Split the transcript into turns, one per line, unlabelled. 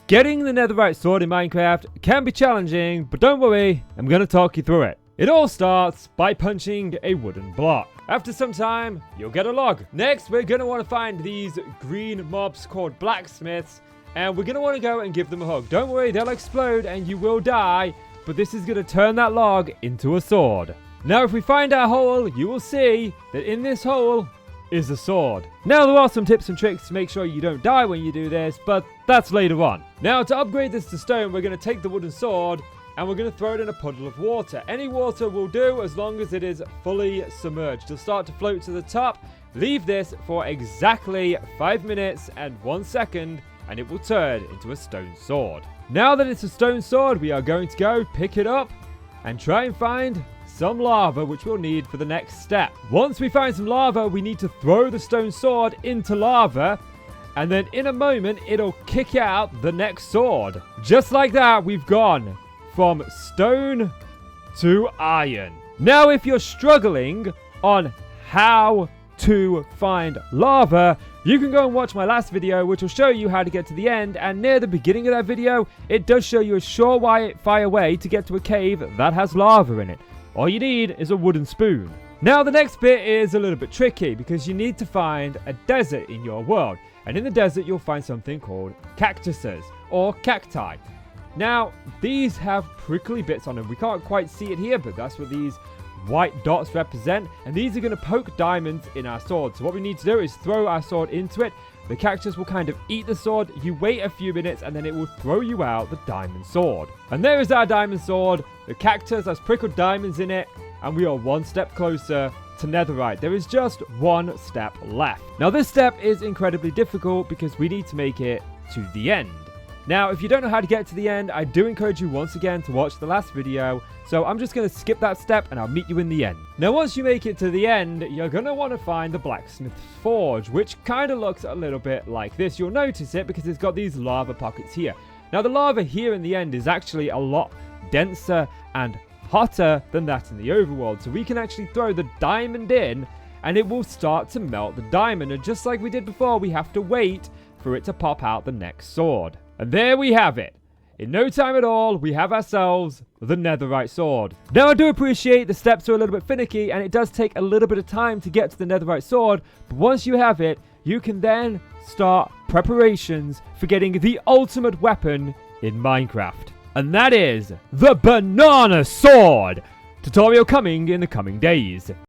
Getting the netherite sword in Minecraft can be challenging, but don't worry, I'm going to talk you through it. It all starts by punching a wooden block. After some time, you'll get a log. Next, we're going to want to find these green mobs called blacksmiths, and we're going to want to go and give them a hug. Don't worry, they'll explode and you will die, but this is going to turn that log into a sword. Now, if we find our hole, you will see that in this hole is a sword. Now, there are some tips and tricks to make sure you don't die when you do this, but that's later on. Now, to upgrade this to stone, we're going to take the wooden sword and we're going to throw it in a puddle of water. Any water will do as long as it is fully submerged. It'll start to float to the top. Leave this for exactly 5 minutes and 1 second and it will turn into a stone sword. Now that it's a stone sword, we are going to go pick it up and try and find some lava, which we'll need for the next step. Once we find some lava, we need to throw the stone sword into lava, and then in a moment, it'll kick out the next sword. Just like that, we've gone from stone to iron. Now, if you're struggling on how to find lava, you can go and watch my last video, which will show you how to get to the end, and near the beginning of that video, it does show you a surefire way to get to a cave that has lava in it. All you need is a wooden spoon. Now, the next bit is a little bit tricky because you need to find a desert in your world. And in the desert, you'll find something called cactuses or cacti. Now, these have prickly bits on them. We can't quite see it here, but that's what these white dots represent. And these are going to poke diamonds in our sword. So what we need to do is throw our sword into it. The cactus will kind of eat the sword. You wait a few minutes and then it will throw you out the diamond sword. And there is our diamond sword. The cactus has prickled diamonds in it. And we are one step closer to netherite. There is just one step left. Now, this step is incredibly difficult because we need to make it to the end. Now, if you don't know how to get to the end, I do encourage you once again to watch the last video. So I'm just going to skip that step and I'll meet you in the end. Now, once you make it to the end, you're going to want to find the blacksmith's forge, which kind of looks a little bit like this. You'll notice it because it's got these lava pockets here. Now, the lava here in the end is actually a lot denser and hotter than that in the overworld. So we can actually throw the diamond in and it will start to melt the diamond. And just like we did before, we have to wait for it to pop out the next sword. And there we have it. In no time at all, we have ourselves the netherite sword. Now, I do appreciate the steps are a little bit finicky and it does take a little bit of time to get to the netherite sword. But once you have it, you can then start preparations for getting the ultimate weapon in Minecraft. And that is the banana sword. Tutorial coming in the coming days.